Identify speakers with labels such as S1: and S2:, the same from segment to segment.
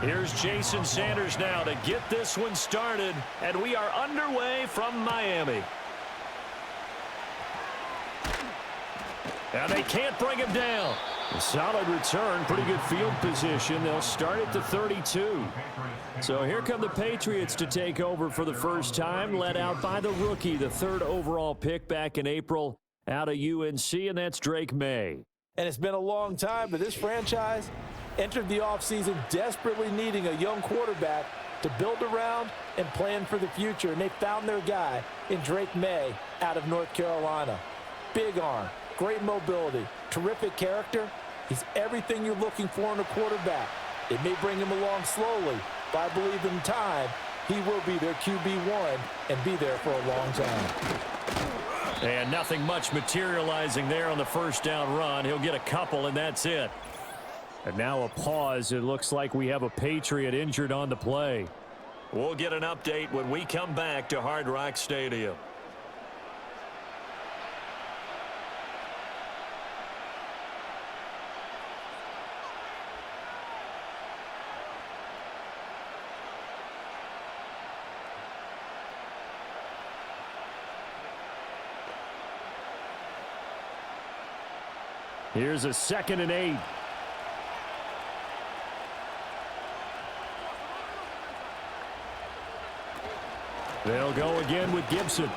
S1: Here's Jason Sanders now to get this one started, and we are underway from Miami. And they can't bring him down. A solid return, pretty good field position. They'll start at the 32. So here come the Patriots to take over for the first time, led out by the rookie, the 3rd overall pick back in April out of UNC, and that's Drake May.
S2: And it's been a long time, but this franchise entered the offseason desperately needing a young quarterback to build around and plan for the future, and they found their guy in Drake May out of North Carolina. Big arm, great mobility, terrific character. He's everything you're looking for in a quarterback. It may bring him along slowly, but I believe in time he will be their QB1 and be there for a long time.
S1: And nothing much materializing there on the first down run. He'll get a couple, and that's it. And now a pause. It looks like we have a Patriot injured on the play. We'll get an update when we come back to Hard Rock Stadium. Here's a 2nd and 8. They'll go again with Gibson.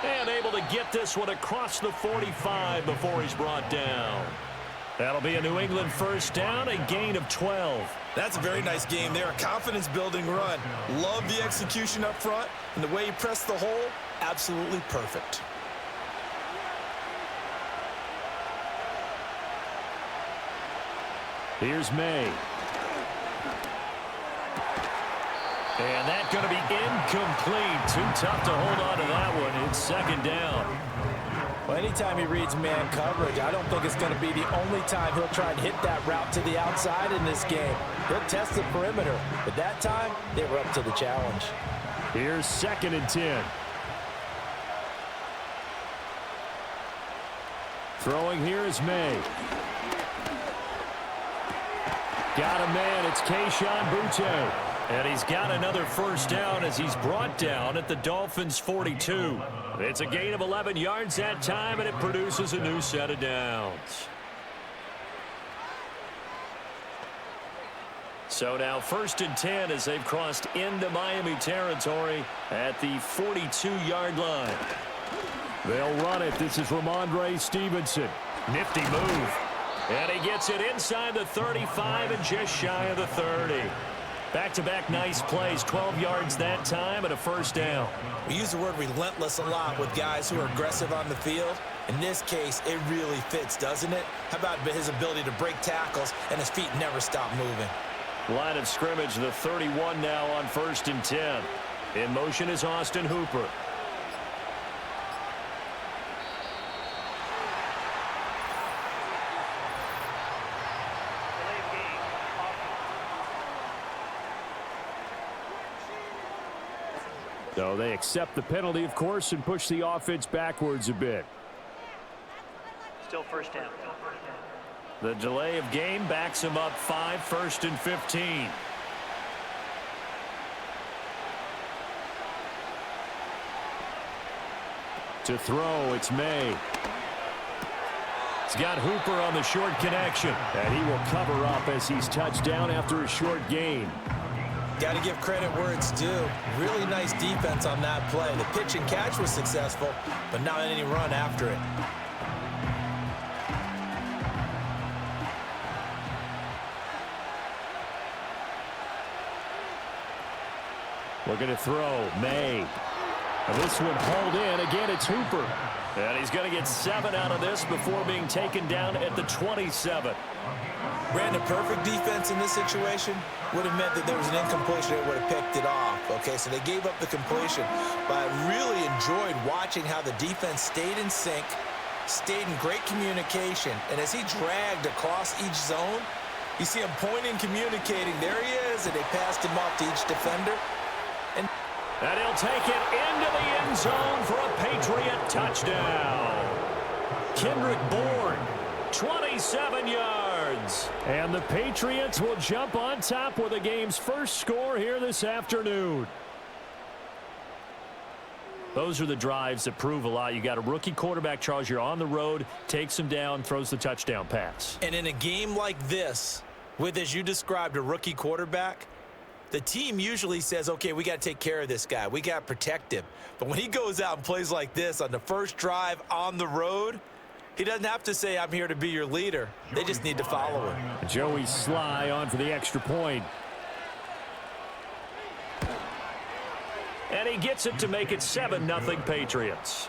S1: And able to get this one across the 45 before he's brought down. That'll be a New England first down, a gain of 12.
S3: That's a very nice game there, a confidence-building run. Love the execution up front, and the way he pressed the hole, absolutely perfect.
S1: Here's May. And that's going to be incomplete. Too tough to hold on to that one. It's 2nd down.
S2: Well, anytime he reads man coverage, I don't think it's going to be the only time he'll try and hit that route to the outside in this game. He'll test the perimeter, but that time they were up to the challenge.
S1: Here's 2nd and 10. Throwing here is May. Got a man. It's Kayshon Boutte. And he's got another first down as he's brought down at the Dolphins' 42. It's a gain of 11 yards that time, and it produces a new set of downs. So now 1st and 10 as they've crossed into Miami territory at the 42-yard line. They'll run it. This is Ramondre Stevenson. Nifty move. And he gets it inside the 35 and just shy of the 30. Back-to-back nice plays, 12 yards that time and a first down.
S3: We use the word relentless a lot with guys who are aggressive on the field. In this case, it really fits, doesn't it? How about his ability to break tackles and his feet never stop moving?
S1: Line of scrimmage, the 31 now on 1st and 10. In motion is Austin Hooper. So they accept the penalty, of course, and push the offense backwards a bit.
S4: Still first down.
S1: The delay of game backs him up 5, 1st and 15. To throw, it's May. He's got Hooper on the short connection, and he will cover up as he's touched down after a short gain.
S3: Got to give credit where it's due. Really nice defense on that play. The pitch and catch was successful, but not any run after it.
S1: Looking to throw, May. And this one hauled in. Again, it's Hooper. And he's going to get 7 out of this before being taken down at the 27.
S3: Ran a perfect defense in this situation. Would have meant that there was an incompletion. They would have picked it off. Okay, so they gave up the completion. But I really enjoyed watching how the defense stayed in sync, stayed in great communication. And as he dragged across each zone, you see him pointing, communicating. There he is, and they passed him off to each defender.
S1: And he'll take it into the end zone for a Patriot touchdown. Kendrick Bourne 27 yards. And the Patriots will jump on top with the game's first score here this afternoon. Those are the drives that prove a lot. You got a rookie quarterback, Charles. You're on the road, takes him down, throws the touchdown pass.
S3: And in a game like this, with, as you described, a rookie quarterback, the team usually says, okay, we got to take care of this guy. We got to protect him. But when he goes out and plays like this on the first drive on the road, he doesn't have to say, I'm here to be your leader. They just need to follow him.
S1: Joey Sly on for the extra point. And he gets it to make it 7-0 Patriots.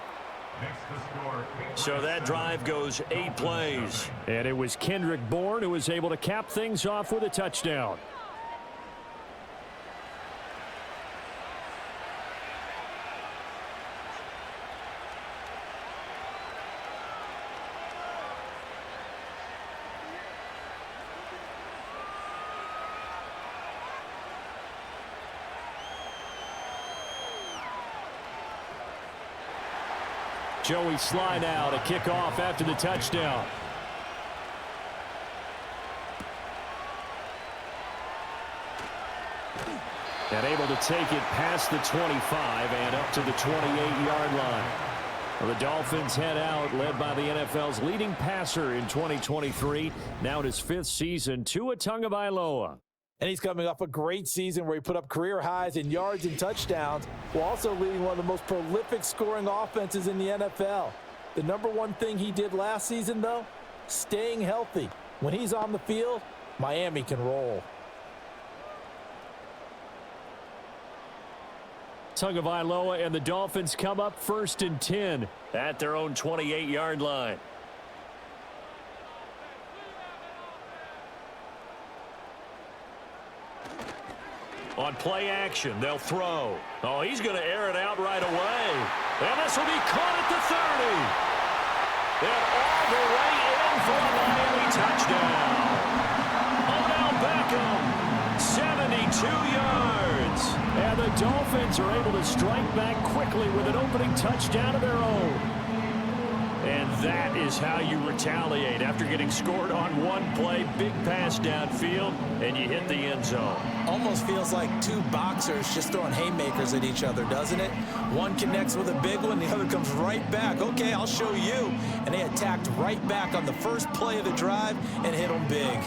S1: So that drive goes 8 plays. And it was Kendrick Bourne who was able to cap things off with a touchdown. Joey Sly now to kick off after the touchdown. And able to take it past the 25 and up to the 28-yard line. Well, the Dolphins head out, led by the NFL's leading passer in 2023. Now in his 5th season, Tua Tagovailoa.
S2: And he's coming off a great season where he put up career highs in yards and touchdowns while also leading one of the most prolific scoring offenses in the NFL. The number one thing he did last season, though, staying healthy. When he's on the field, Miami can roll.
S1: Tagovailoa and the Dolphins come up 1st and 10 at their own 28-yard line. On play action, they'll throw. Oh, he's going to air it out right away. And this will be caught at the 30. And all the way in for a Miami touchdown. Odell Beckham, 72 yards. And the Dolphins are able to strike back quickly with an opening touchdown of their own. And that is how you retaliate after getting scored on one play, big pass downfield, and you hit the end zone.
S3: Almost feels like two boxers just throwing haymakers at each other, doesn't it? One connects with a big one, the other comes right back. Okay, I'll show you. And they attacked right back on the first play of the drive and hit them big.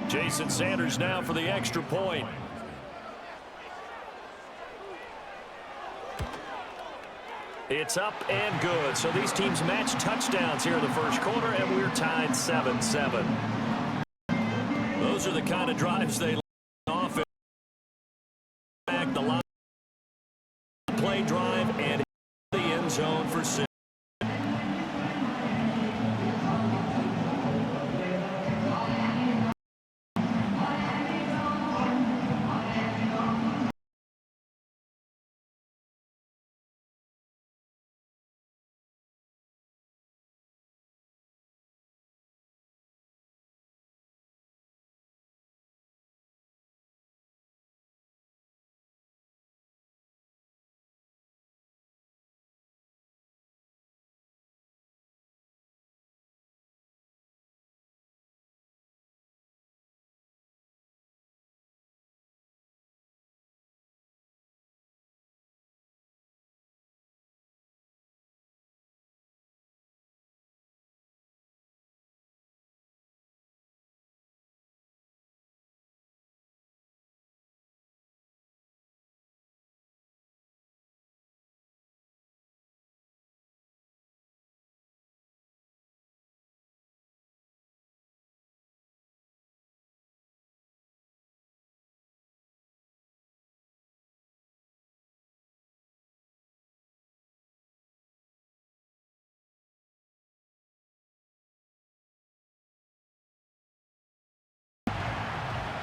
S1: Jason Sanders now for the extra point. It's up and good. So these teams match touchdowns here in the first quarter, and we're tied 7-7. Those are the kind of drives they off back the line, play drive, and the end zone for 6.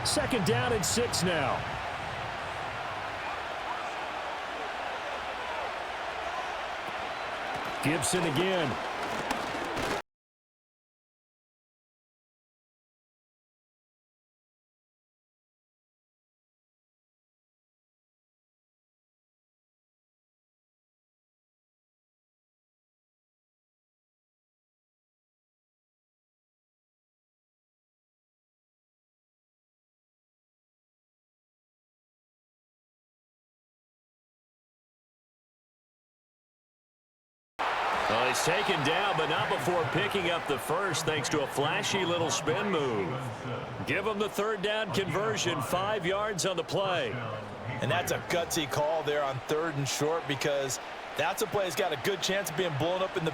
S1: Second down and 6 now. Gibson again. he's taken down, but not before picking up the first thanks to a flashy little spin move. Give him the third down conversion, 5 yards on the play.
S3: And that's a gutsy call there on 3rd and short, because that's a play that's got a good chance of being blown up in the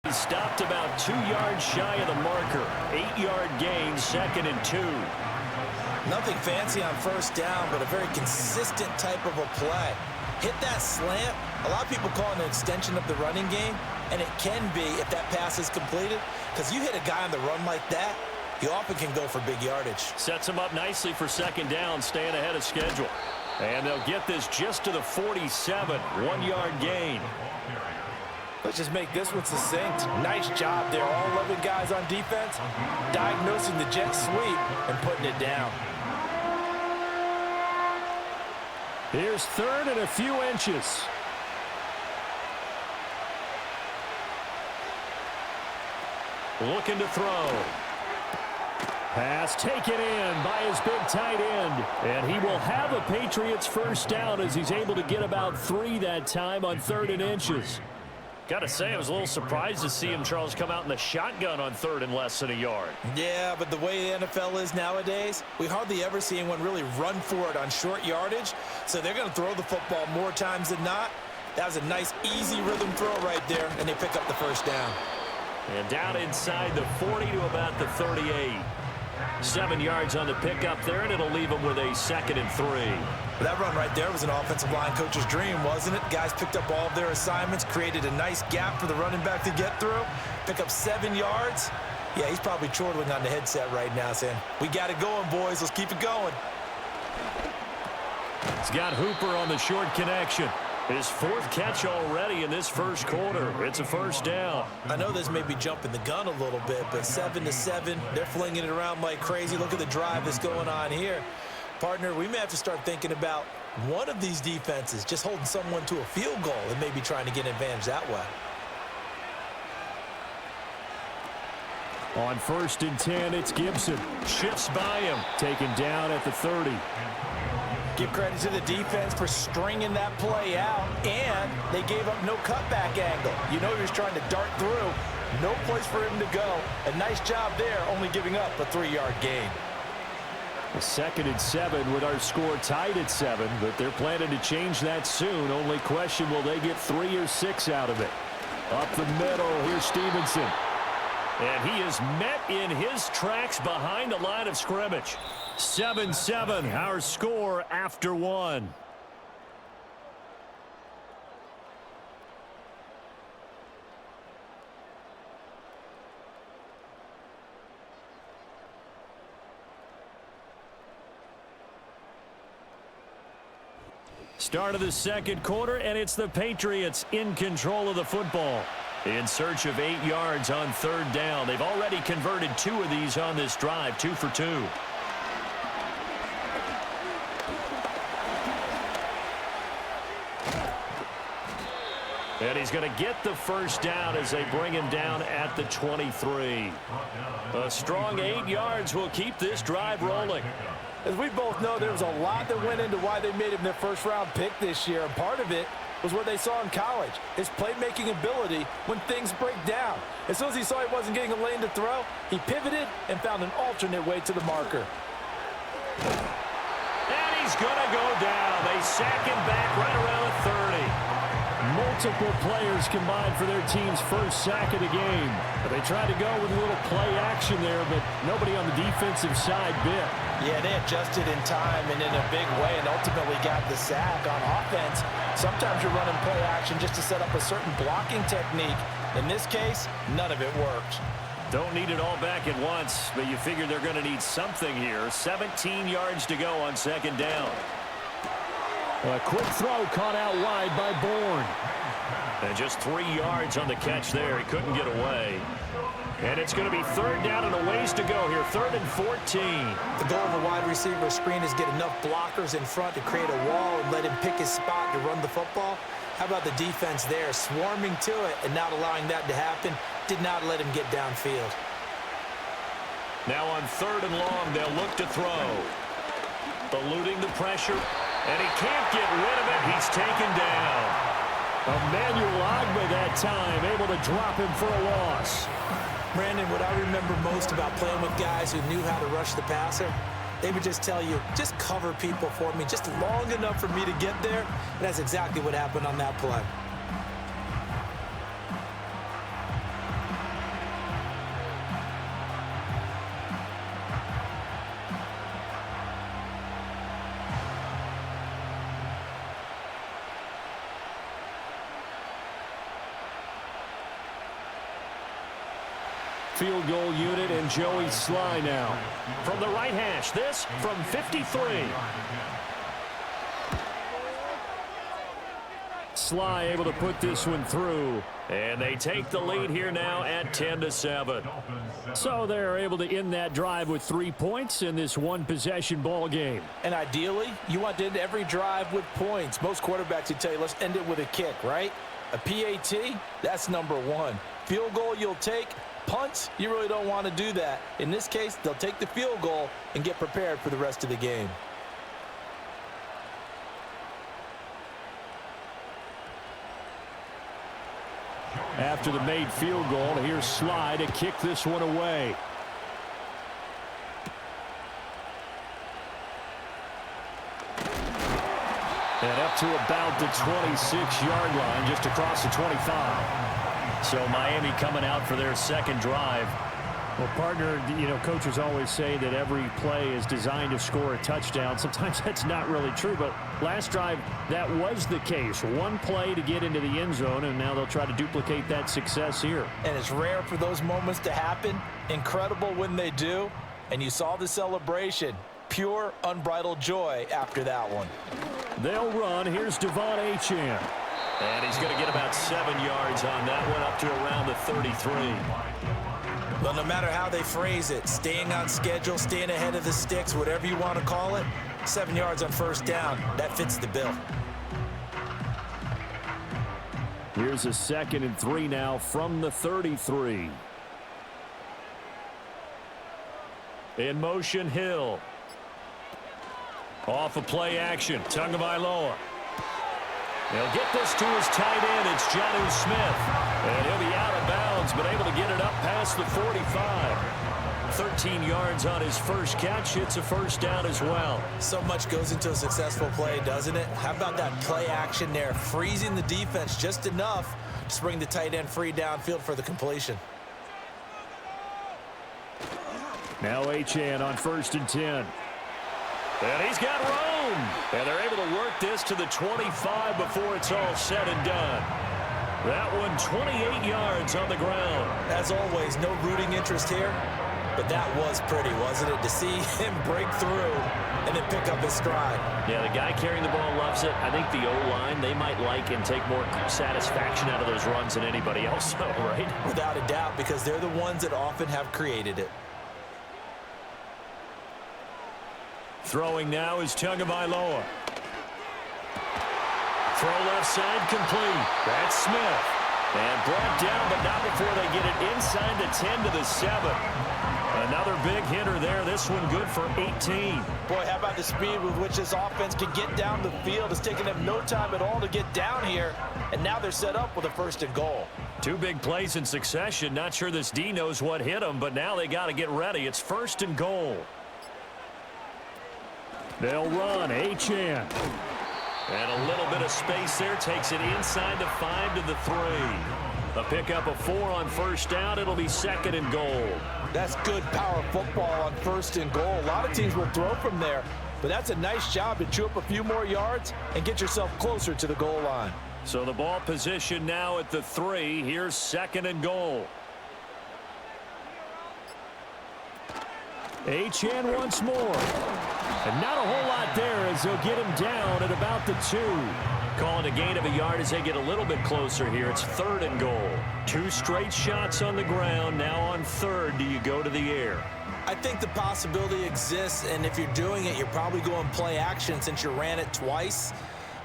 S1: He stopped about 2 yards shy of the marker. 8-yard gain, 2nd and 2.
S3: Nothing fancy on 1st down, but a very consistent type of a play. Hit that slant. A lot of people call it an extension of the running game, and it can be if that pass is completed, because you hit a guy on the run like that, you often can go for big yardage.
S1: Sets him up nicely for 2nd down, staying ahead of schedule. And they'll get this just to the 47, 1-yard gain.
S2: Let's just make this one succinct. Nice job there. All 11 guys on defense diagnosing the jet sweep and putting it down.
S1: Here's 3rd and a few inches. Looking to throw. Pass taken in by his big tight end. And he will have a Patriots first down as he's able to get about 3 that time on 3rd and inches. Got to say, I was a little surprised to see him, Charles, come out in the shotgun on 3rd and less than a yard.
S3: Yeah, but the way the NFL is nowadays, we hardly ever see anyone really run for it on short yardage. So they're going to throw the football more times than not. That was a nice, easy rhythm throw right there, and they pick up the first down.
S1: And down inside the 40 to about the 38. 7 yards on the pickup there, and it'll leave them with a 2nd and 3.
S3: That run right there was an offensive line coach's dream, wasn't it? Guys picked up all of their assignments, created a nice gap for the running back to get through, pick up 7 yards. Yeah, he's probably chortling on the headset right now saying, we got it going, boys. Let's keep it going.
S1: He's got Hooper on the short connection. His 4th catch already in this first quarter. It's a first down.
S3: I know this may be jumping the gun a little bit, but 7-7, they're flinging it around like crazy. Look at the drive that's going on here. Partner, we may have to start thinking about one of these defenses just holding someone to a field goal and maybe trying to get an advantage that way.
S1: On 1st and 10, it's Gibson. Shifts by him. Taken down at the 30.
S2: Give credit to the defense for stringing that play out, and they gave up no cutback angle. You know he was trying to dart through. No place for him to go. A nice job there, only giving up a 3-yard gain.
S1: The 2nd and 7 with our score tied at 7, but they're planning to change that soon. Only question, will they get 3 or 6 out of it? Up the middle, here's Stevenson. And he is met in his tracks behind the line of scrimmage. 7-7, our score after 1. Start of the 2nd quarter, and it's the Patriots in control of the football. In search of 8 yards on 3rd down. They've already converted 2 of these on this drive, 2 for 2. And he's going to get the first down as they bring him down at the 23. A strong 8 yards will keep this drive rolling.
S2: As we both know, there was a lot that went into why they made him their first-round pick this year, and part of it was what they saw in college, his playmaking ability when things break down. As soon as he saw he wasn't getting a lane to throw, he pivoted and found an alternate way to the marker.
S1: And he's going to go down. They sack him back right around the 30. Multiple players combined for their team's first sack of the game. But they tried to go with a little play action there, but nobody on the defensive side bit.
S2: Yeah, they adjusted in time and in a big way and ultimately got the sack. On offense, sometimes you're running play action just to set up a certain blocking technique. In this case, none of it worked.
S1: Don't need it all back at once, but you figure they're going to need something here. 17 yards to go on 2nd down. A quick throw caught out wide by Bourne. And just 3 yards on the catch there. He couldn't get away. And it's going to be 3rd down and a ways to go here. 3rd and 14.
S3: The goal of a wide receiver screen is get enough blockers in front to create a wall and let him pick his spot to run the football. How about the defense there, swarming to it and not allowing that to happen? did not let him get downfield.
S1: Now on 3rd and long, they'll look to throw. Eluding the pressure, and he can't get rid of it. He's taken down. Emmanuel Ogbah that time, able to drop him for a loss.
S3: Brandon, what I remember most about playing with guys who knew how to rush the passer, they would just tell you, just cover people for me, just long enough for me to get there. And that's exactly what happened on that play.
S1: Field goal unit and Joey Sly now. From the right hash, this from 53. Sly able to put this one through. And they take the lead here now at 10-7. So they're able to end that drive with 3 points in this one-possession ball game.
S2: And ideally, you want to end every drive with points. Most quarterbacks would tell you, let's end it with a kick, right? A PAT, that's number one. Field goal you'll take. Punts, you really don't want to do that. In this case, they'll take the field goal and get prepared for the rest of the game.
S1: After the made field goal, here's Sly to kick this one away. And up to about the 26-yard line, just across the 25. So Miami coming out for their second drive. Well, partner, you know, coaches always say that every play is designed to score a touchdown. Sometimes that's not really true, but last drive, that was the case. One play to get into the end zone, and now they'll try to duplicate that success here.
S2: And it's rare for those moments to happen. Incredible when they do. And you saw the celebration. Pure, unbridled joy after that one.
S1: They'll run. Here's Devon Achane. And he's going to get about 7 yards on that one, up to around the 33.
S3: Well, no matter how they phrase it, staying on schedule, staying ahead of the sticks, whatever you want to call it, 7 yards on first down, that fits the bill.
S1: Here's a 2nd and 3 now from the 33. In motion, Hill. Off of play action, Tagovailoa. They'll get this to his tight end. It's Jonnu Smith. And he'll be out of bounds, but able to get it up past the 45. 13 yards on his first catch. It's a first down as well.
S3: So much goes into a successful play, doesn't it? How about that play action there? Freezing the defense just enough to bring the tight end free downfield for the completion.
S1: Now Achane on 1st and 10. And he's got room. And they're able to work this to the 25 before it's all said and done. That one 28 yards on the ground.
S3: As always, no rooting interest here. But that was pretty, wasn't it? To see him break through and then pick up his stride.
S1: Yeah, the guy carrying the ball loves it. I think the O-line, they might like and take more satisfaction out of those runs than anybody else, right?
S3: Without a doubt, because they're the ones that often have created it.
S1: Throwing now is Tagovailoa. Throw left side complete. That's Smith. And brought down, but not before they get it inside the 10 to the 7. Another big hitter there. This one good for 18.
S2: Boy, how about the speed with which this offense can get down the field? It's taken them no time at all to get down here. And now they're set up with a 1st and goal.
S1: 2 big plays in succession. Not sure this D knows what hit them, but now they got to get ready. It's 1st and goal. They'll run. Achane. And a little bit of space there. Takes it inside the 5 to the 3. A pickup of 4 on 1st down. It'll be 2nd and goal.
S2: That's good power football on 1st and goal. A lot of teams will throw from there, but that's a nice job to chew up a few more yards and get yourself closer to the goal line.
S1: So the ball position now at the 3. Here's 2nd and goal. Achane once more. And not a whole lot there as they'll get him down at about the 2. Calling a gain of a yard as they get a little bit closer here. It's 3rd and goal. 2 straight shots on the ground. Now on 3rd, do you go to the air?
S3: I think the possibility exists, and if you're doing it, you're probably going play action since you ran it twice.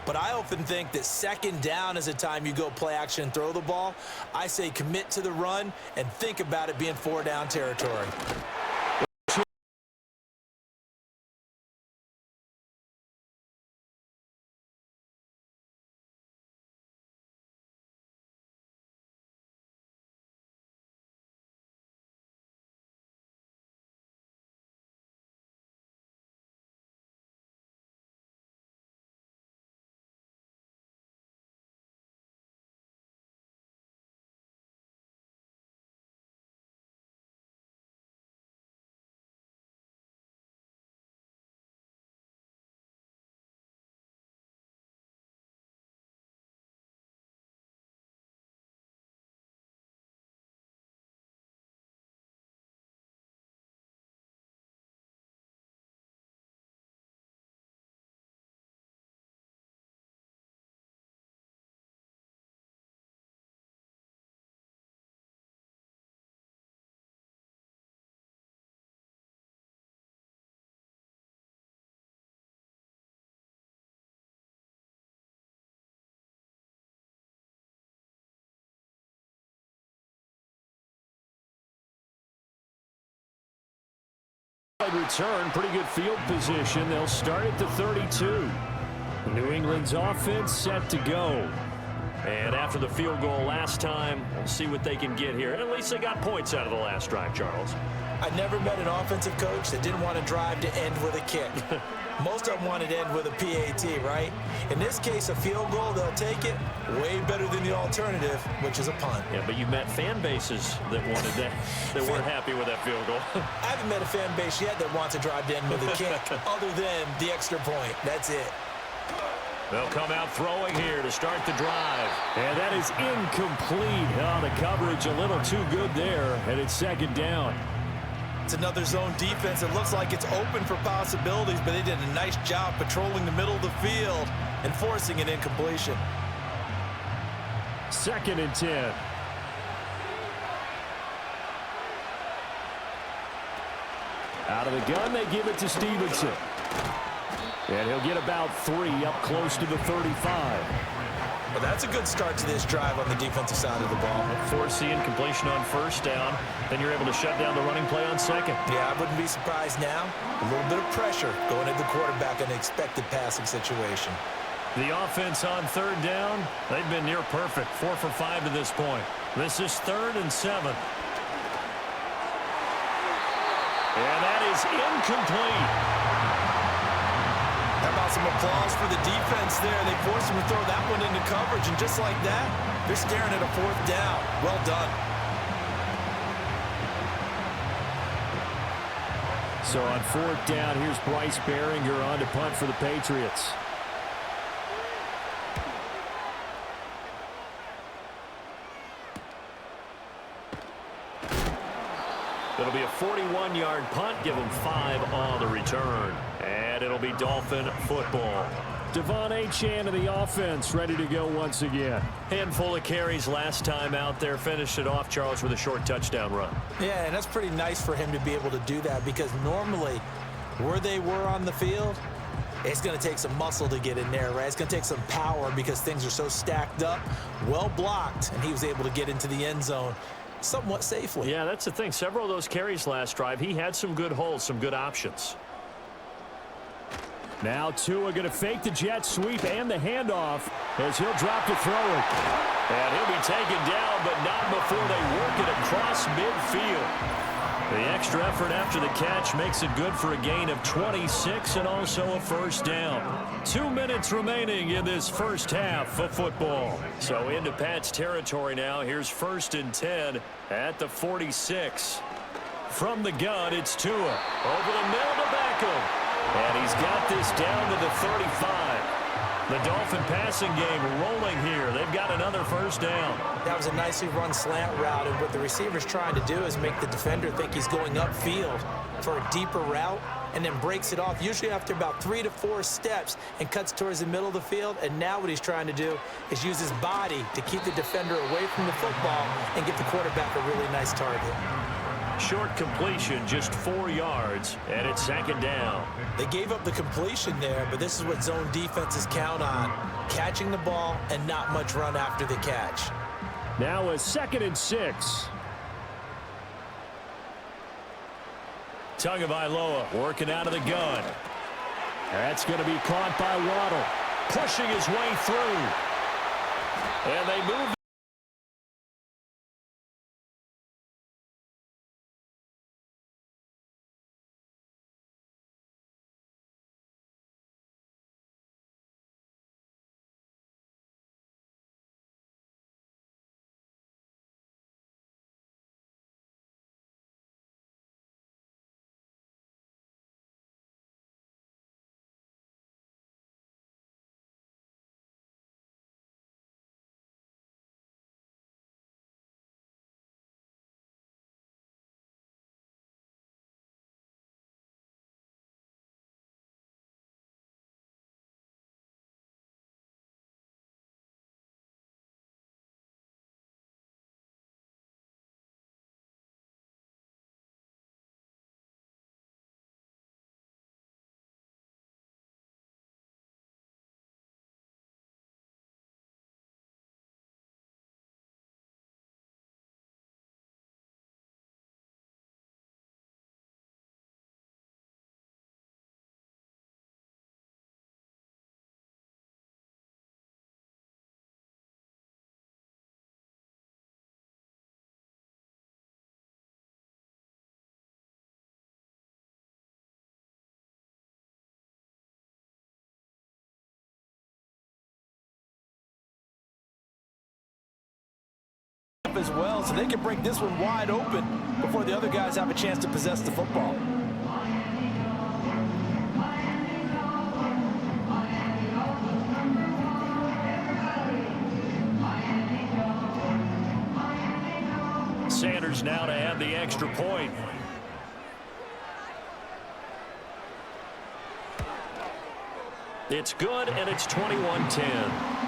S3: But I often think that second down is a time you go play action and throw the ball. I say commit to the run and think about it being 4-down territory.
S1: Return, pretty good field position. They'll start at the 32. New England's offense set to go. And after the field goal last time, we'll see what they can get here. At least they got points out of the last drive, Charles.
S3: I never met an offensive coach that didn't want to drive to end with a kick. Most of them wanted to end with a PAT, right? In this case, a field goal, they'll take it way better than the alternative, which is a punt.
S1: Yeah, but you met fan bases that wanted that, that weren't happy with that field goal.
S3: I haven't met a fan base yet that wants to drive to end with a kick other than the extra point. That's it.
S1: They'll come out throwing here to start the drive. And that is incomplete. Oh, the coverage a little too good there, and it's second down.
S3: It's another zone defense. It looks like it's open for possibilities, but they did a nice job patrolling the middle of the field and forcing an incompletion.
S1: 2nd and 10. Out of the gun, they give it to Stevenson. And he'll get about 3 up close to the 35.
S3: Well, that's a good start to this drive on the defensive side of the ball.
S1: Force the incompletion on first down. Then you're able to shut down the running play on second.
S3: Yeah, I wouldn't be surprised now. A little bit of pressure going at the quarterback in an expected passing situation.
S1: The offense on 3rd down, they've been near perfect. 4 for 5 to this point. This is 3rd and 7. And that is incomplete.
S3: How about some applause for the defense there? They forced him to throw that one into coverage, and just like that, they're staring at a 4th down. Well done.
S1: So on 4th down, here's Bryce Behringer on to punt for the Patriots. It'll be a 41-yard punt. Give them 5 on the return. And it'll be Dolphin football. Devon Achane of the offense ready to go once again. Handful of carries last time out there. Finished it off, Charles, with a short touchdown run.
S3: Yeah, and that's pretty nice for him to be able to do that, because normally where they were on the field, it's going to take some muscle to get in there, right? It's going to take some power because things are so stacked up, well blocked, and he was able to get into the end zone somewhat safely.
S1: Yeah, that's the thing. Several of those carries last drive, he had some good holes, some good options. Now Tua going to fake the jet sweep and the handoff as he'll drop to throw it. And he'll be taken down, but not before they work it across midfield. The extra effort after the catch makes it good for a gain of 26 and also a first down. 2 minutes remaining in this first half of football. So into Pat's territory now. Here's 1st and 10 at the 46. From the gun, it's Tua. Over the middle to Beckham. And he's got this down to the 35. The Dolphin passing game rolling here. They've got another first down.
S3: That was a nicely run slant route, and what the receiver's trying to do is make the defender think he's going upfield for a deeper route, and then breaks it off, usually after about 3 to 4 steps, and cuts towards the middle of the field. And now what he's trying to do is use his body to keep the defender away from the football and get the quarterback a really nice target.
S1: Short completion, just 4 yards, and it's second down.
S3: They gave up the completion there, but this is what zone defenses count on. Catching the ball and not much run after the catch.
S1: Now a 2nd and 6. Tagovailoa working out of the gun. That's going to be caught by Waddle. Pushing his way through. And they move.
S2: As well, so they can break this one wide open before the other guys have a chance to possess the football.
S1: Sanders now to add the extra point. It's good, and it's 21-10.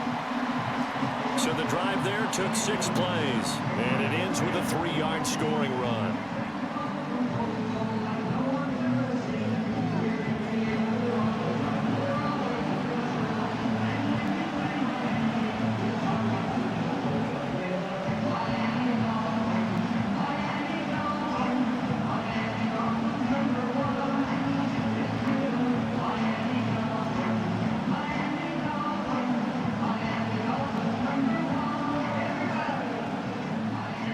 S1: So the drive there took 6 plays, and it ends with a 3-yard scoring run.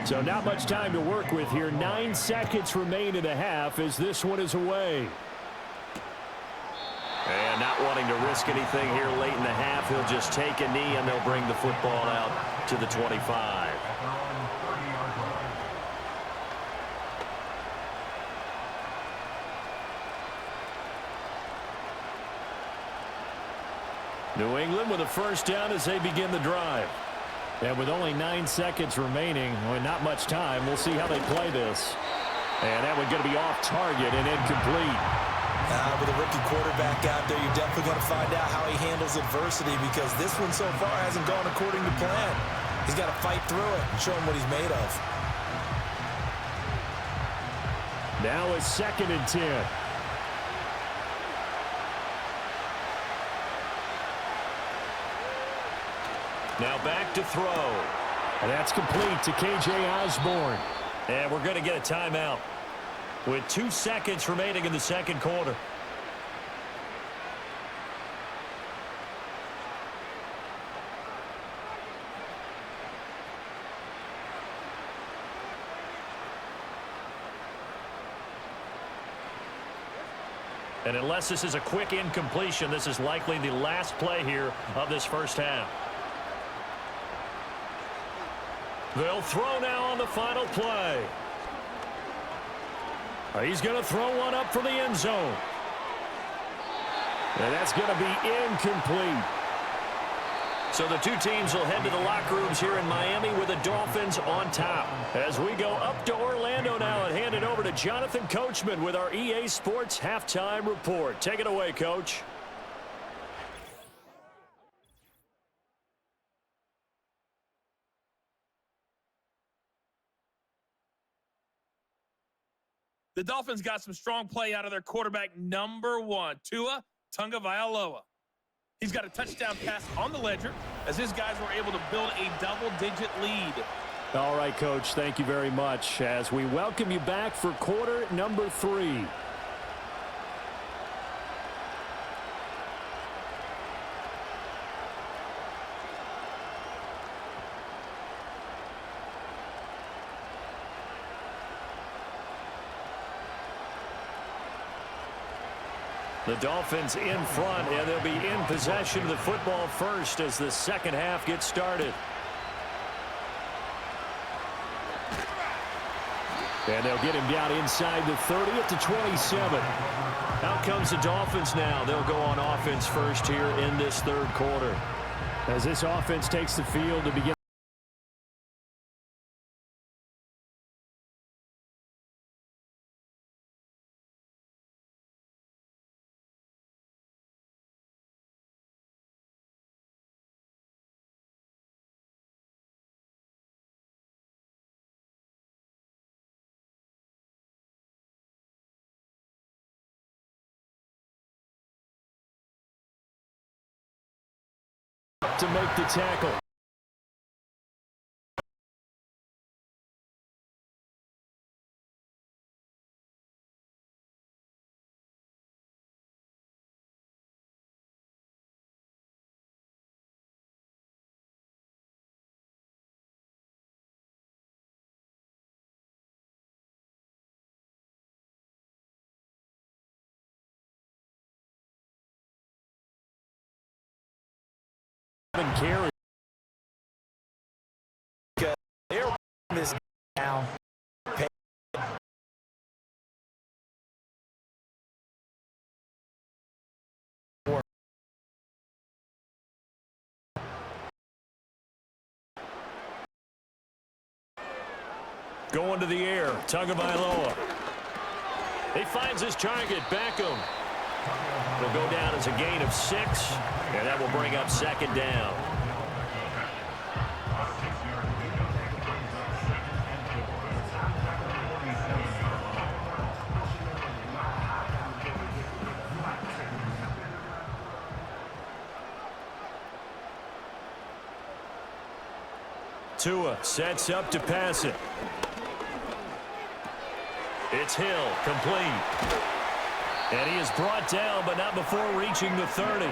S1: So not much time to work with here. 9 seconds remain in the half as this one is away. And not wanting to risk anything here late in the half, he'll just take a knee and they'll bring the football out to the 25. New England with a first down as they begin the drive. And with only 9 seconds remaining, well, not much time, we'll see how they play this. And that one's going to be off target and incomplete.
S3: With a rookie quarterback out there, you're definitely going to find out how he handles adversity, because this one so far hasn't gone according to plan. He's got to fight through it and show him what he's made of.
S1: Now a 2nd and 10. Now back to throw. And that's complete to K.J. Osborne. And we're going to get a timeout with 2 seconds remaining in the second quarter. And unless this is a quick incompletion, this is likely the last play here of this first half. They'll throw now on the final play. He's going to throw one up for the end zone. And that's going to be incomplete. So the two teams will head to the locker rooms here in Miami with the Dolphins on top. As we go up to Orlando now and hand it over to Jonathan Coachman with our EA Sports Halftime Report. Take it away, Coach.
S5: The Dolphins got some strong play out of their quarterback, number 1, Tua Tagovailoa. He's got a touchdown pass on the ledger as his guys were able to build a double-digit lead.
S1: All right, Coach, thank you very much as we welcome you back for quarter number 3. The Dolphins in front, and they'll be in possession of the football first as the second half gets started. And they'll get him down inside the 30 at the 27. Out comes the Dolphins now. They'll go on offense first here in this third quarter. As this offense takes the field to begin. To make the tackle. Carry.
S3: They're this down.
S1: Going to the air, Tagovailoa. He finds his target, Beckham. Will go down as a gain of 6, and that will bring up second down. Tua sets up to pass it. It's Hill, complete. And he is brought down, but not before reaching the 30.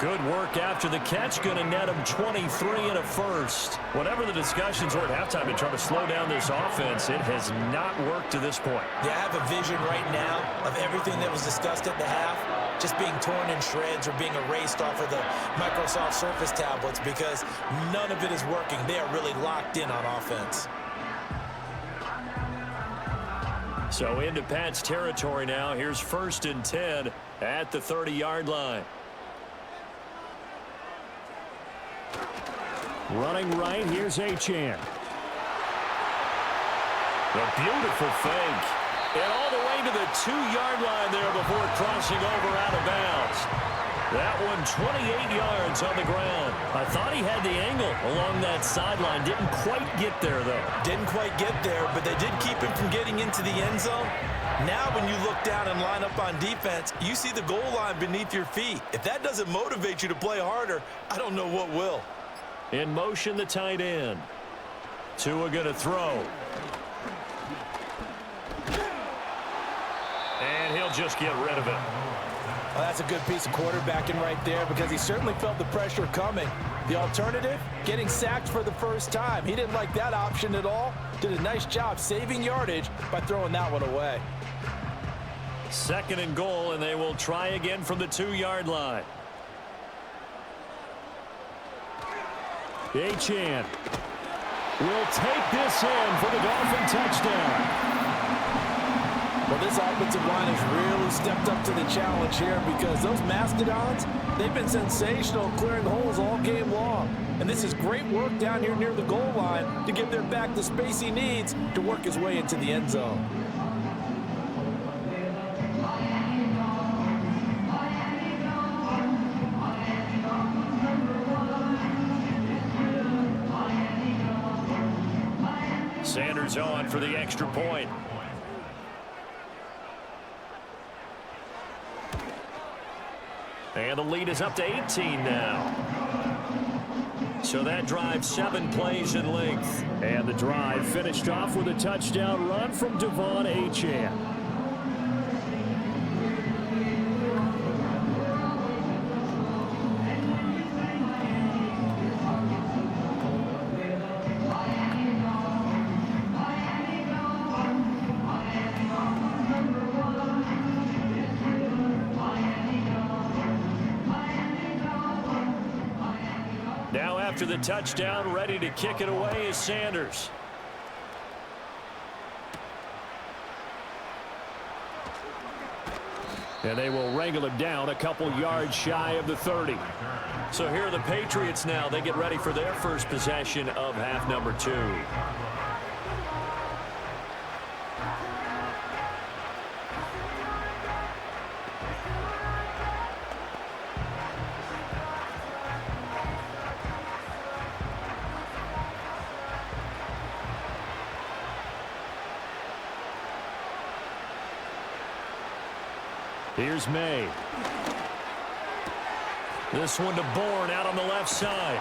S1: Good work after the catch. Going to net him 23 and a first. Whatever the discussions were at halftime to try to slow down this offense, it has not worked to this point.
S3: Yeah, I have a vision right now of everything that was discussed at the half just being torn in shreds or being erased off of the Microsoft Surface tablets because none of it is working. They are really locked in on offense.
S1: So into Pat's territory now. Here's 1st and 10 at the 30-yard line. Running right, here's Achane. The beautiful fake. And all the way to the 2-yard line there before crossing over out of bounds. That one 28 yards on the ground. I thought he had the angle along that sideline. Didn't quite get there, though.
S3: Didn't quite get there, but they did keep him from getting into the end zone. Now when you look down and line up on defense, you see the goal line beneath your feet. If that doesn't motivate you to play harder, I don't know what will.
S1: In motion, the tight end. Tua going to throw. And he'll just get rid of it.
S2: Well, that's a good piece of quarterbacking right there because he certainly felt the pressure coming. The alternative, getting sacked for the first time. He didn't like that option at all. Did a nice job saving yardage by throwing that one away.
S1: 2nd and goal, and they will try again from the 2-yard line. Achane will take this in for the Dolphin touchdown.
S2: Well, this offensive line has really stepped up to the challenge here because those Mastodons, they've been sensational clearing holes all game long. And this is great work down here near the goal line to give their back the space he needs to work his way into the end zone.
S1: Sanders on for the extra point. And the lead is up to 18 now. So that drive 7 plays in length. And the drive finished off with a touchdown run from Devon Achane. After the touchdown, ready to kick it away is Sanders. And they will wrangle him down a couple yards shy of the 30. So here are the Patriots now. They get ready for their first possession of half number 2. Here's May. This one to Bourne out on the left side.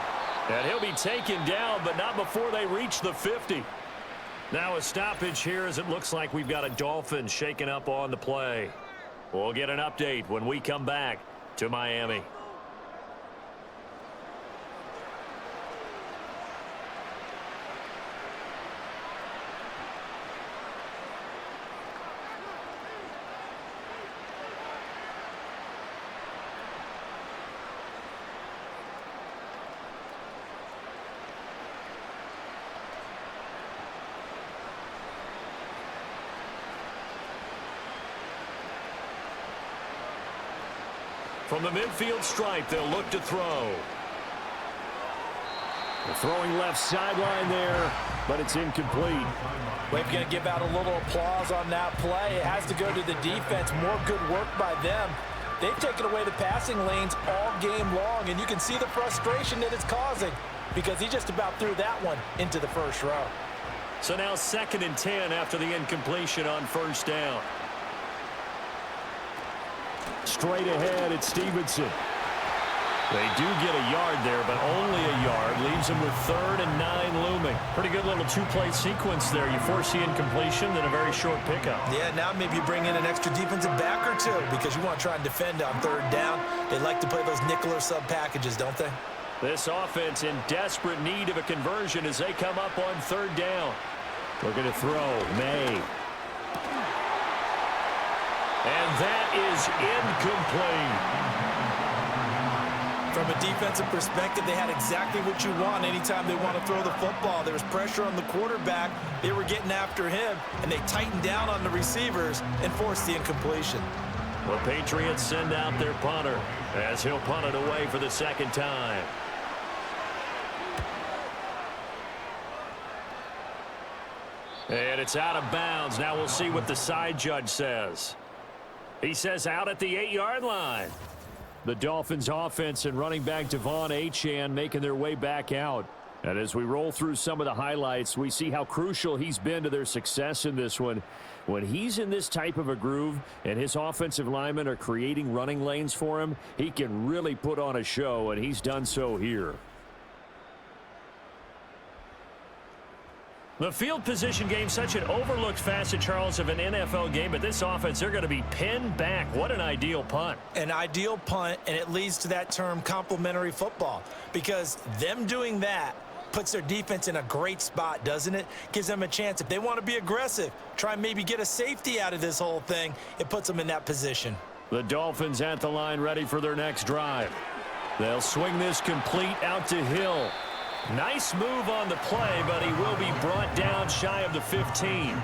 S1: And he'll be taken down, but not before they reach the 50. Now a stoppage here as it looks like we've got a Dolphins shaking up on the play. We'll get an update when we come back to Miami. From the midfield stripe, they'll look to throw. The throwing left sideline there, but it's incomplete.
S2: We're going to give out a little applause on that play. It has to go to the defense. More good work by them. They've taken away the passing lanes all game long, and you can see the frustration that it's causing because he just about threw that one into the first row.
S1: So now 2nd and 10 after the incompletion on first down. Straight ahead, it's Stevenson. They do get a yard there, but only a yard. Leaves them with 3rd and 9 looming. Pretty good little 2-play sequence there. You force the incompletion, then a very short pickup.
S3: Yeah, now maybe you bring in an extra defensive back or 2 because you want to try and defend on 3rd down. They like to play those nickel or sub packages, don't they?
S1: This offense in desperate need of a conversion as they come up on 3rd down. Looking to throw. May. And that is incomplete.
S3: From a defensive perspective, they had exactly what you want anytime they want to throw the football. There was pressure on the quarterback. They were getting after him, and they tightened down on the receivers and forced the incompletion.
S1: The Patriots send out their punter as he'll punt it away for the 2nd time. And it's out of bounds. Now we'll see what the side judge says. He says out at the 8-yard line. The Dolphins offense and running back Devon Achane making their way back out. And as we roll through some of the highlights, we see how crucial he's been to their success in this one. When he's in this type of a groove and his offensive linemen are creating running lanes for him, he can really put on a show, and he's done so here. The field position game, such an overlooked facet, Charles, of an NFL game, but this offense, they're going to be pinned back. What an ideal punt.
S3: An ideal punt, and it leads to that term complementary football, because them doing that puts their defense in a great spot, doesn't it? Gives them a chance. If they want to be aggressive, try and maybe get a safety out of this whole thing, it puts them in that position.
S1: The Dolphins at the line ready for their next drive. They'll swing this complete out to Hill. Nice move on the play, but he will be brought down shy of the 15.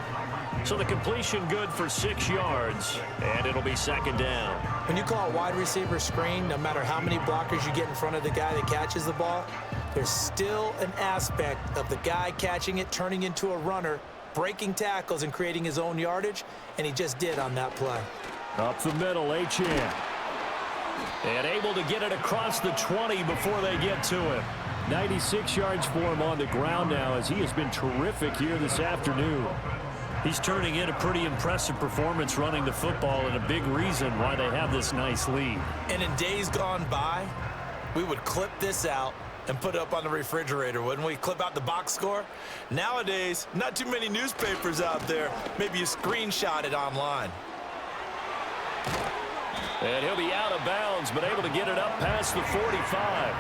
S1: So the completion good for 6 yards, and it'll be 2nd down.
S3: When you call a wide receiver screen, no matter how many blockers you get in front of the guy that catches the ball, there's still an aspect of the guy catching it, turning into a runner, breaking tackles and creating his own yardage, and he just did on that play.
S1: Up the middle, Achane. And able to get it across the 20 before they get to him. 96 yards for him on the ground now as he has been terrific here this afternoon. He's turning in a pretty impressive performance running the football, and a big reason why they have this nice lead.
S3: And in days gone by, we would clip this out and put it up on the refrigerator, wouldn't we? Clip out the box score. Nowadays, not too many newspapers out there. Maybe you screenshot it online.
S1: And he'll be out of bounds, but able to get it up past the 45.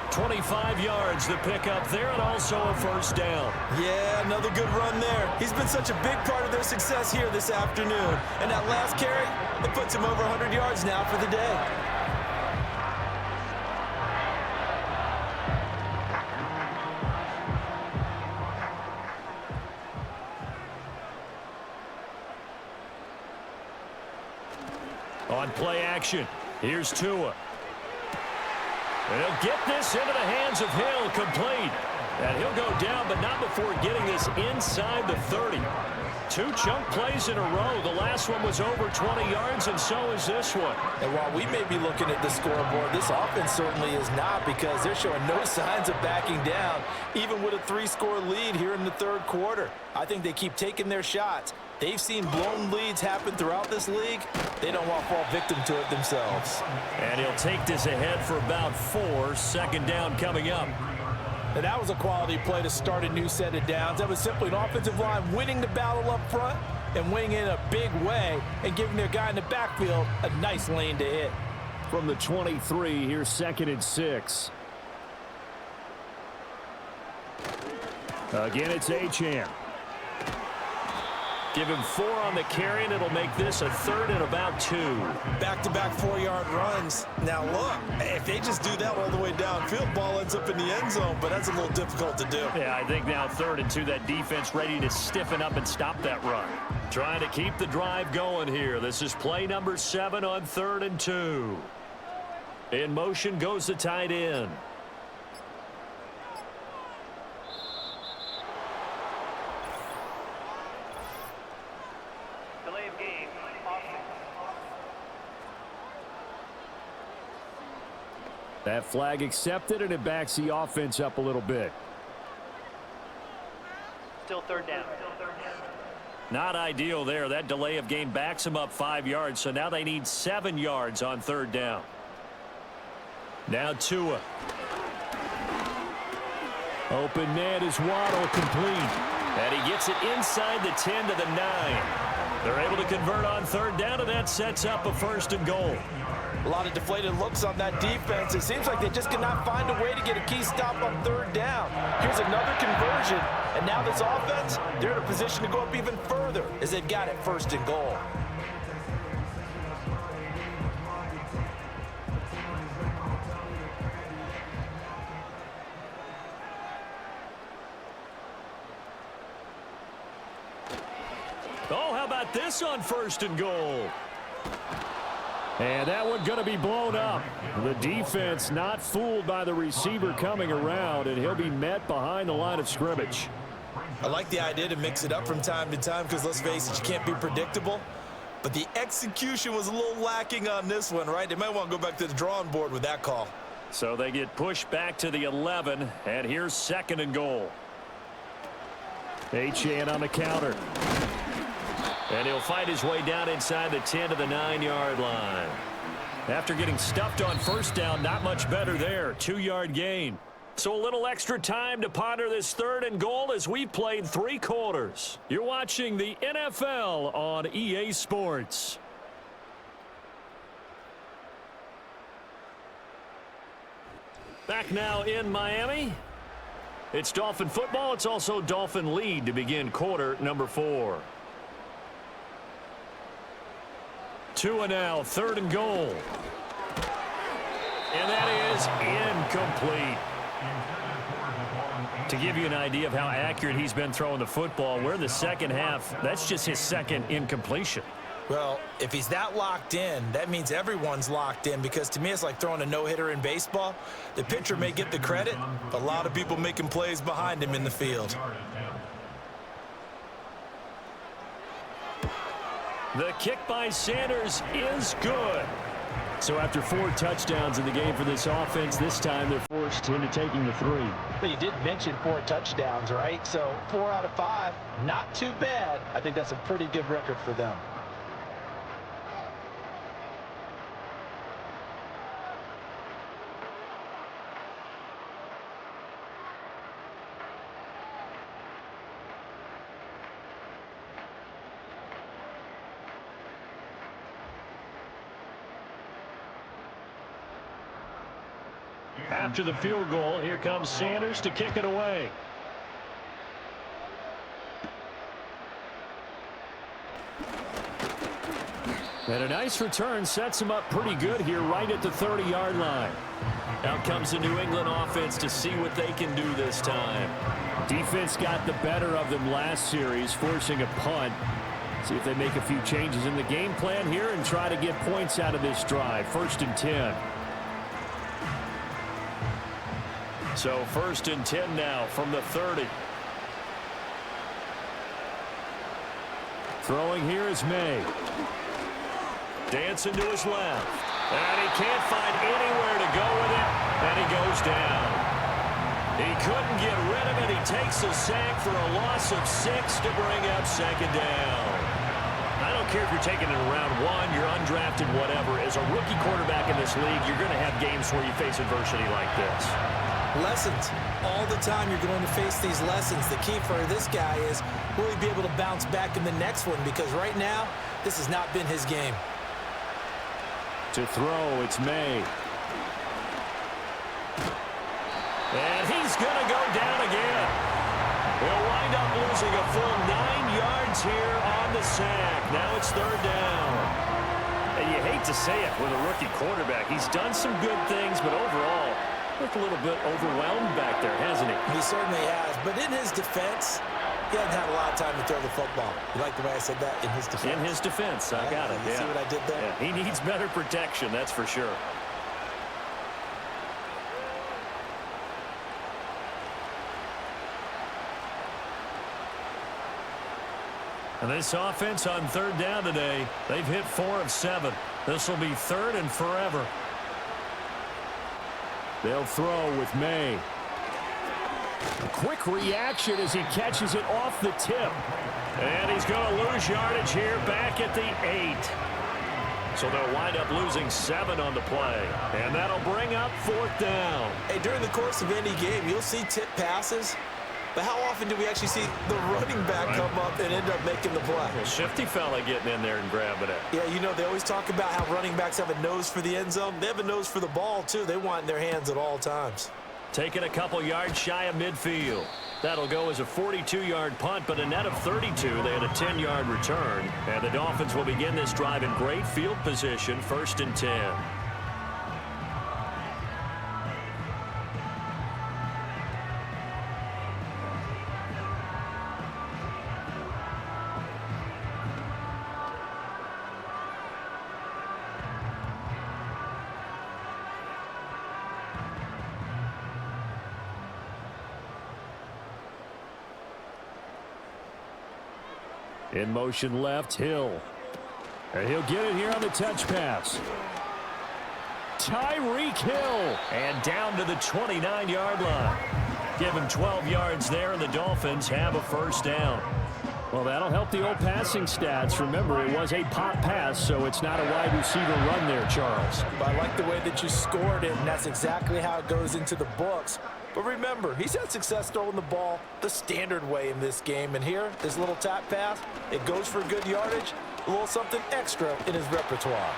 S1: 25 yards to pick up there, and also a first down.
S3: Yeah, another good run there. He's been such a big part of their success here this afternoon. And that last carry, it puts him over 100 yards now for the day.
S1: On play action, here's Tua. And he'll get this into the hands of Hill, complete. And he'll go down, but not before getting this inside the 30. 2 chunk plays in a row. The last one was over 20 yards, and so is this one.
S2: And while we may be looking at the scoreboard, this offense certainly is not, because they're showing no signs of backing down, even with a 3-score lead here in the third quarter. I think they keep taking their shots. They've seen blown leads happen throughout this league. They don't want to fall victim to it themselves.
S1: And he'll take this ahead for about 4. Second down coming up.
S2: And that was a quality play to start a new set of downs. That was simply an offensive line winning the battle up front and winning in a big way and giving their guy in the backfield a nice lane to hit.
S1: From the 23, here's 2nd and 6. Again, it's Achane. Give him 4 on the carry, and it'll make this a 3rd and about 2.
S3: Back-to-back 4-yard runs. Now, look, if they just do that all the way downfield, ball ends up in the end zone, but that's a little difficult to do.
S1: Yeah, I think now 3rd and 2, that defense ready to stiffen up and stop that run. Trying to keep the drive going here. This is play number 7 on 3rd and 2. In motion goes the tight end.
S4: Delay of game, offense.
S1: That flag accepted, and it backs the offense up a little bit.
S4: Still third down.
S1: Not ideal there. That delay of game backs them up 5 yards, so now they need 7 yards on 3rd down. Now Tua. Open man is Waddle, complete. And he gets it inside the 10 to the 9. They're able to convert on 3rd down, and that sets up a 1st and goal.
S2: A lot of deflated looks on that defense. It seems like they just cannot find a way to get a key stop on 3rd down. Here's another conversion, and now this offense, they're in a position to go up even further as they've got it 1st and goal.
S1: Oh, how about this on 1st and goal? And that one going to be blown up. The defense not fooled by the receiver coming around, and he'll be met behind the line of scrimmage.
S3: I like the idea to mix it up from time to time because, let's face it, you can't be predictable. But the execution was a little lacking on this one, right? They might want to go back to the drawing board with that call.
S1: So they get pushed back to the 11, and here's 2nd and goal. Achane on the counter. And he'll fight his way down inside the 10 to the 9-yard line. After getting stuffed on 1st down, not much better there. 2-yard gain. So a little extra time to ponder this 3rd and goal as we've played 3 quarters. You're watching the NFL on EA Sports. Back now in Miami. It's Dolphin football. It's also Dolphin lead to begin quarter number 4. Tua now, 3rd and goal. And that is incomplete. To give you an idea of how accurate he's been throwing the football, we're in the second half. That's just his 2nd incompletion.
S3: Well, if he's that locked in, that means everyone's locked in, because to me it's like throwing a no-hitter in baseball. The pitcher may get the credit, but a lot of people making plays behind him in the field.
S1: The kick by Sanders is good. So after 4 touchdowns in the game for this offense, this time they're forced into taking the 3.
S2: But you did mention 4 touchdowns, right? So 4 out of 5, not too bad. I think that's a pretty good record for them.
S1: After the field goal, here comes Sanders to kick it away. And a nice return sets him up pretty good here right at the 30-yard line. Out comes the New England offense to see what they can do this time. Defense got the better of them last series, forcing a punt. See if they make a few changes in the game plan here and try to get points out of this drive. 1st and 10. So 1st and 10 now from the 30. Throwing here is May. Dancing to his left. And he can't find anywhere to go with it. And he goes down. He couldn't get rid of it. He takes a sack for a loss of 6 to bring up 2nd down. I don't care if you're taking it in round 1, you're undrafted, whatever. As a rookie quarterback in this league, you're going to have games where you face adversity like this.
S3: Lessons. All the time you're going to face these lessons. The key for this guy is, will he be able to bounce back in the next one? Because right now, this has not been his game.
S1: To throw, it's May. And he's going to go down again. He'll wind up losing a full 9 yards here on the sack. Now it's 3rd down. And you hate to say it with a rookie quarterback. He's done some good things, but overall, looked a little bit overwhelmed back there, hasn't he?
S3: He certainly has. But in his defense, he hasn't had a lot of time to throw the football. You like the way I said that? In his defense.
S1: In his defense. I got it.
S3: You see what I did there?
S1: Yeah, he needs better protection, that's for sure. And this offense on 3rd down today, they've hit 4 of 7. This will be 3rd and forever. They'll throw with May. A quick reaction as he catches it off the tip. And he's going to lose yardage here back at the 8. So they'll wind up losing 7 on the play. And that'll bring up 4th down.
S3: Hey, during the course of any game, you'll see tip passes. But how often do we actually see the running back come up and end up making the play?
S1: A shifty fella getting in there and grabbing it.
S3: Yeah, you know, they always talk about how running backs have a nose for the end zone. They have a nose for the ball, too. They want it in their hands at all times.
S1: Taking a couple yards shy of midfield. That'll go as a 42-yard punt, but a net of 32. They had a 10-yard return. And the Dolphins will begin this drive in great field position, 1st and 10. In motion left, Hill. And he'll get it here on the touch pass. Tyreek Hill. And down to the 29-yard line. Give him 12 yards there, and the Dolphins have a 1st down. Well, that'll help the old passing stats. Remember, it was a pop pass, so it's not a wide receiver run there, Charles.
S2: But I like the way that you scored it, and that's exactly how it goes into the books. But remember, he's had success throwing the ball the standard way in this game. And here, this little tap pass, it goes for good yardage, a little something extra in his repertoire.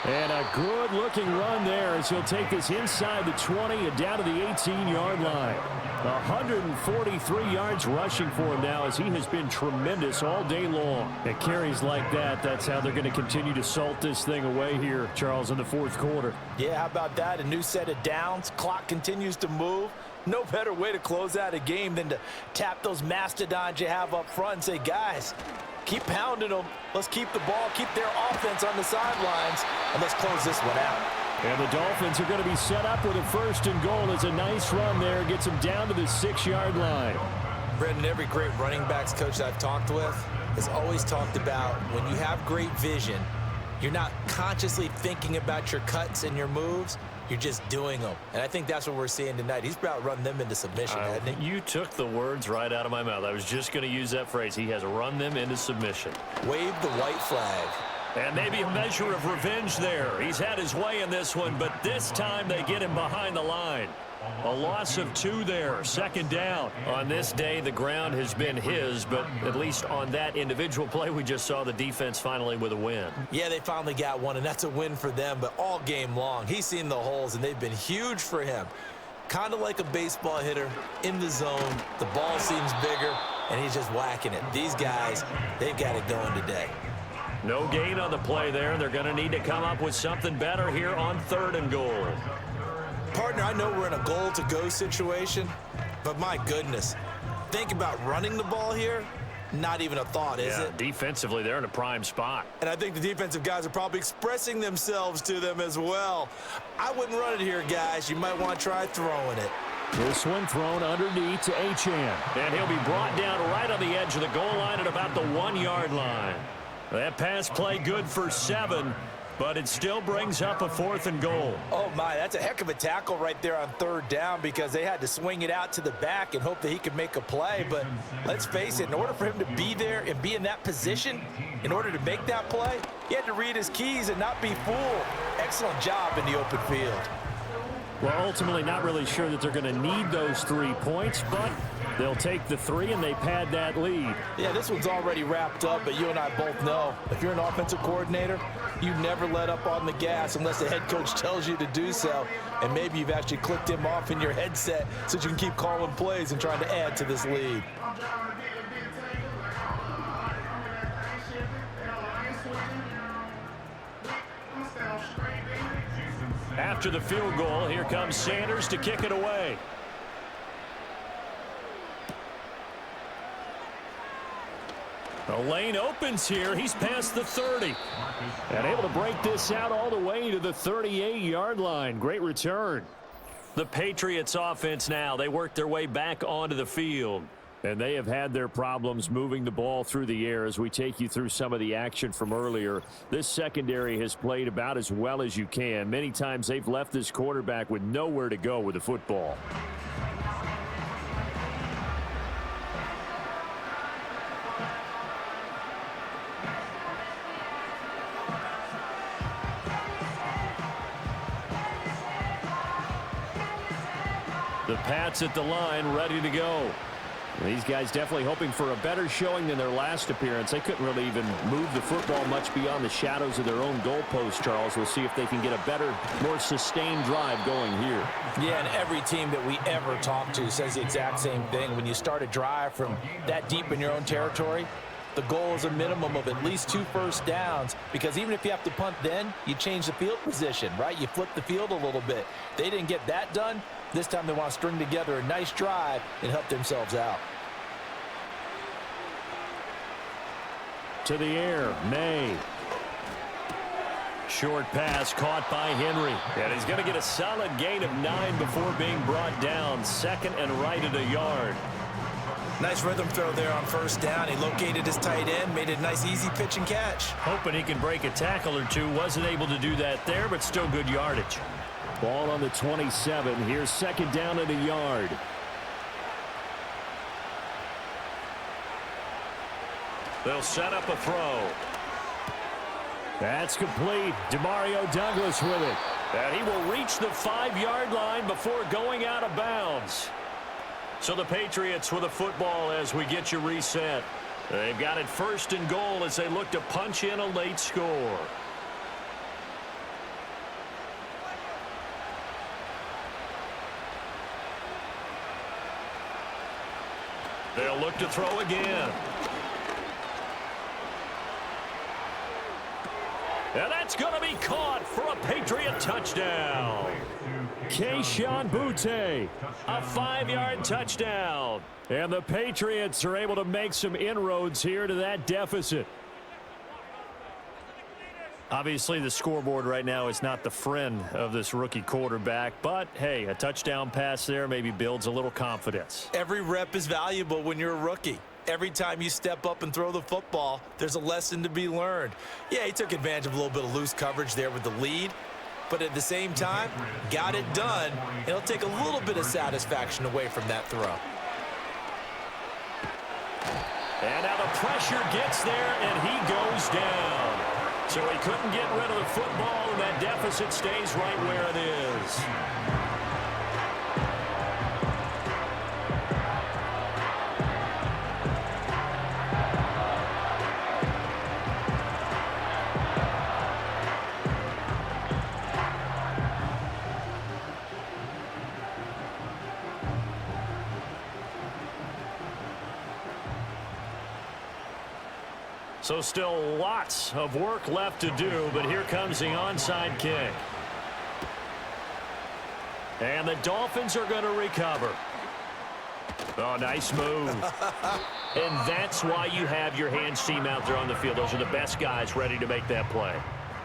S1: And a good-looking run there as he'll take this inside the 20 and down to the 18-yard line. 143 yards rushing for him now as he has been tremendous all day long. At carries like that, that's how they're going to continue to salt this thing away here, Charles, in the 4th quarter.
S2: Yeah, how about that? A new set of downs. Clock continues to move. No better way to close out a game than to tap those mastodons you have up front and say, guys, keep pounding them. Let's keep the ball, keep their offense on the sidelines, and let's close this one out.
S1: And the Dolphins are going to be set up with a 1st and goal. It's a nice run there. Gets them down to the 6-yard line.
S3: Brendan, every great running backs coach I've talked with has always talked about when you have great vision, You're not consciously thinking about your cuts and your moves. You're just doing them. And I think that's what we're seeing tonight. He's about to run them into submission, hasn't he?
S1: You took the words right out of my mouth. I was just going to use that phrase. He has run them into submission.
S3: Wave the white flag.
S1: And maybe a measure of revenge there. He's had his way in this one, but this time they get him behind the line. A loss of 2 there, second down. On this day, the ground has been his, but at least on that individual play, we just saw the defense finally with a win.
S3: Yeah, they finally got one, and that's a win for them, but all game long, he's seen the holes, and they've been huge for him. Kind of like a baseball hitter in the zone. The ball seems bigger, and he's just whacking it. These guys, they've got it going today.
S1: No gain on the play there. They're going to need to come up with something better here on 3rd and goal.
S3: Partner, I know we're in a goal-to-go situation, but my goodness, think about running the ball here. Not even a thought, is it?
S1: Defensively, they're in a prime spot.
S3: And I think the defensive guys are probably expressing themselves to them as well. I wouldn't run it here, guys. You might want to try throwing it.
S1: This one thrown underneath to Achane. And he'll be brought down right on the edge of the goal line at about the 1-yard line. That pass play good for 7. But it still brings up a 4th and goal.
S2: Oh, my, that's a heck of a tackle right there on 3rd down because they had to swing it out to the back and hope that he could make a play. But let's face it, in order for him to be there and be in that position, in order to make that play, he had to read his keys and not be fooled. Excellent job in the open field.
S1: Well, ultimately not really sure that they're going to need those 3 points, but they'll take the 3 and they pad that lead.
S2: Yeah, this one's already wrapped up, but you and I both know if you're an offensive coordinator, you never let up on the gas unless the head coach tells you to do so. And maybe you've actually clicked him off in your headset so you can keep calling plays and trying to add to this lead.
S1: After the field goal, here comes Sanders to kick it away. The lane opens here. He's past the 30. And able to break this out all the way to the 38-yard line. Great return. The Patriots offense now. They work their way back onto the field. And they have had their problems moving the ball through the air as we take you through some of the action from earlier. This secondary has played about as well as you can. Many times they've left this quarterback with nowhere to go with the football. The Pats at the line, ready to go. These guys definitely hoping for a better showing than their last appearance. They couldn't really even move the football much beyond the shadows of their own goalpost, Charles. We'll see if they can get a better, more sustained drive going here.
S2: Yeah, and every team that we ever talk to says the exact same thing. When you start a drive from that deep in your own territory, the goal is a minimum of at least 2 first downs, because even if you have to punt then, you change the field position, right? You flip the field a little bit. They didn't get that done. This time they want to string together a nice drive and help themselves out.
S1: To the air, May. Short pass caught by Henry. And he's going to get a solid gain of 9 before being brought down. 2nd and right at a yard.
S3: Nice rhythm throw there on 1st down. He located his tight end, made a nice easy pitch and catch.
S1: Hoping he can break a tackle or two. Wasn't able to do that there, but still good yardage. Ball on the 27. Here's 2nd down at a yard. They'll set up a throw. That's complete. Demario Douglas with it. And he will reach the 5-yard line before going out of bounds. So the Patriots with a football as we get you reset. They've got it 1st and goal as they look to punch in a late score. They'll look to throw again. And that's going to be caught for a Patriot touchdown. Kayshon Boutte, a 5-yard touchdown. And the Patriots are able to make some inroads here to that deficit. Obviously, the scoreboard right now is not the friend of this rookie quarterback. But, hey, a touchdown pass there maybe builds a little confidence.
S3: Every rep is valuable when you're a rookie. Every time you step up and throw the football, there's a lesson to be learned. Yeah, he took advantage of a little bit of loose coverage there with the lead, but at the same time, got it done. It'll take a little bit of satisfaction away from that throw.
S1: And now the pressure gets there, and he goes down. So he couldn't get rid of the football, and that deficit stays right where it is. So still lots of work left to do, but here comes the onside kick. And the Dolphins are going to recover. Oh, nice move. And that's why you have your hands team out there on the field. Those are the best guys ready to make that play.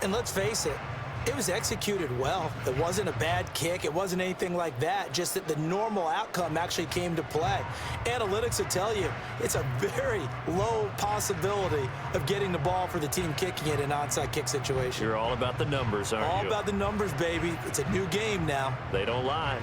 S3: And let's face it, it was executed well. It wasn't a bad kick. It wasn't anything like that, just that the normal outcome actually came to play. Analytics will tell you it's a very low possibility of getting the ball for the team kicking it in an onside kick situation.
S1: You're all about the numbers, aren't you?
S3: All about the numbers, baby. It's a new game now.
S1: They don't lie.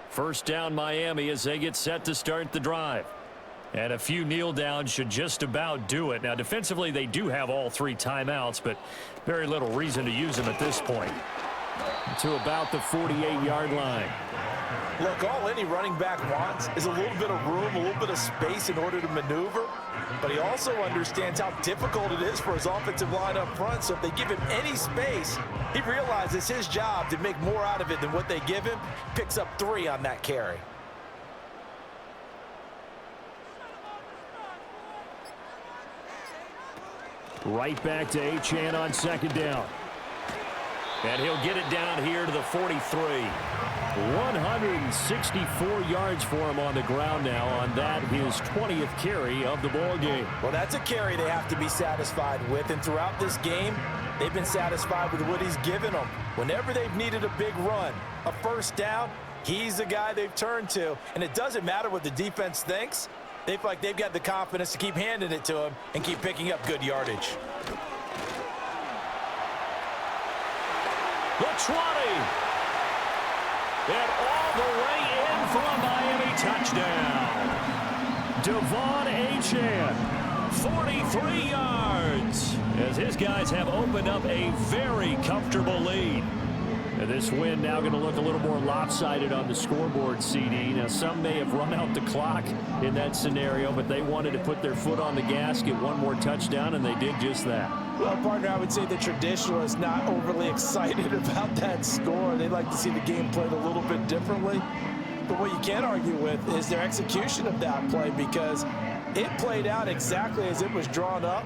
S1: First down Miami as they get set to start the drive. And a few kneel downs should just about do it. Now defensively they do have all 3 timeouts, but very little reason to use them at this point. To about the 48-yard line.
S2: Look, all any running back wants is a little bit of room, a little bit of space in order to maneuver. But he also understands how difficult it is for his offensive line up front. So if they give him any space, he realizes his job to make more out of it than what they give him. Picks up 3 on that carry.
S1: Right back to Achane on second down. And he'll get it down here to the 43. 164 yards for him on the ground now on that, his 20th carry of the ball game.
S2: Well, that's a carry they have to be satisfied with. And throughout this game, they've been satisfied with what he's given them. Whenever they've needed a big run, a first down, he's the guy they've turned to. And it doesn't matter what the defense thinks. They feel like they've got the confidence to keep handing it to him and keep picking up good yardage.
S1: The 20. And all the way in for a Miami touchdown. Devon Achane, 43 yards, as his guys have opened up a very comfortable lead. And this win now going to look a little more lopsided on the scoreboard, CD. Now, some may have run out the clock in that scenario, but they wanted to put their foot on the gas, get one more touchdown, and they did just that.
S2: Well, partner, I would say the traditionalists not overly excited about that score. They'd like to see the game played a little bit differently. But what you can't argue with is their execution of that play, because it played out exactly as it was drawn up.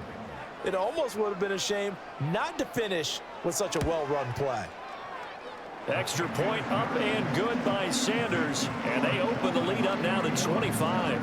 S2: It almost would have been a shame not to finish with such a well-run play.
S1: Extra point up and good by Sanders, and they open the lead up now to 25.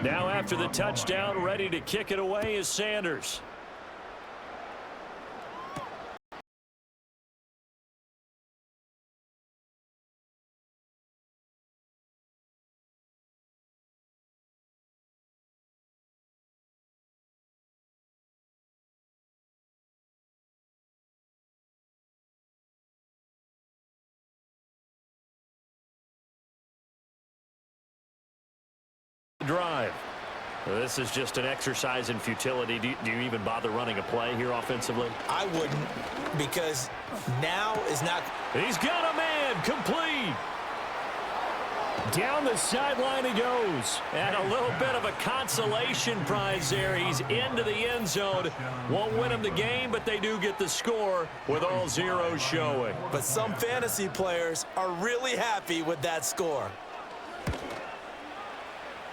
S1: Now after the touchdown, ready to kick it away is Sanders. Drive. This is just an exercise in futility. Do you even bother running a play here offensively?
S3: I wouldn't, because now is not.
S1: He's got a man complete. Down the sideline he goes. And a little bit of a consolation prize there. He's into the end zone. Won't win him the game, but they do get the score with all zeros showing.
S3: But some fantasy players are really happy with that score.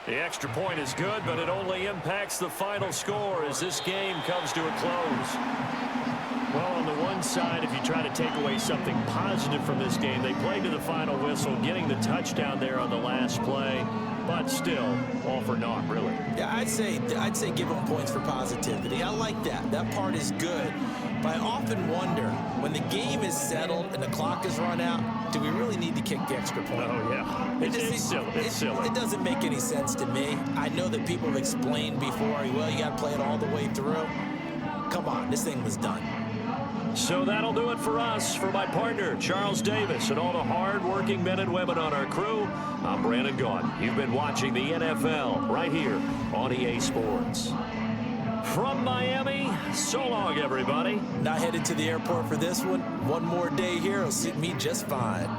S1: The extra point is good, but it only impacts the final score as this game comes to a close. Well, on the one side, if you try to take away something positive from this game, they played to the final whistle, getting the touchdown there on the last play, but still, all for naught, really.
S3: Yeah, I'd say give them points for positivity. I like that. That part is good. But I often wonder, when the game is settled and the clock is run out, do we really need to kick the extra point?
S1: Oh, yeah. It's silly. It's silly.
S3: It doesn't make any sense to me. I know that people have explained before, well, you got to play it all the way through. Come on, this thing was done.
S1: So that'll do it for us. For my partner, Charles Davis, and all the hard-working men and women on our crew, I'm Brandon Gaudin. You've been watching the NFL right here on EA Sports. From Miami, so long, everybody.
S3: Not headed to the airport for this one. One more day here will suit me just fine.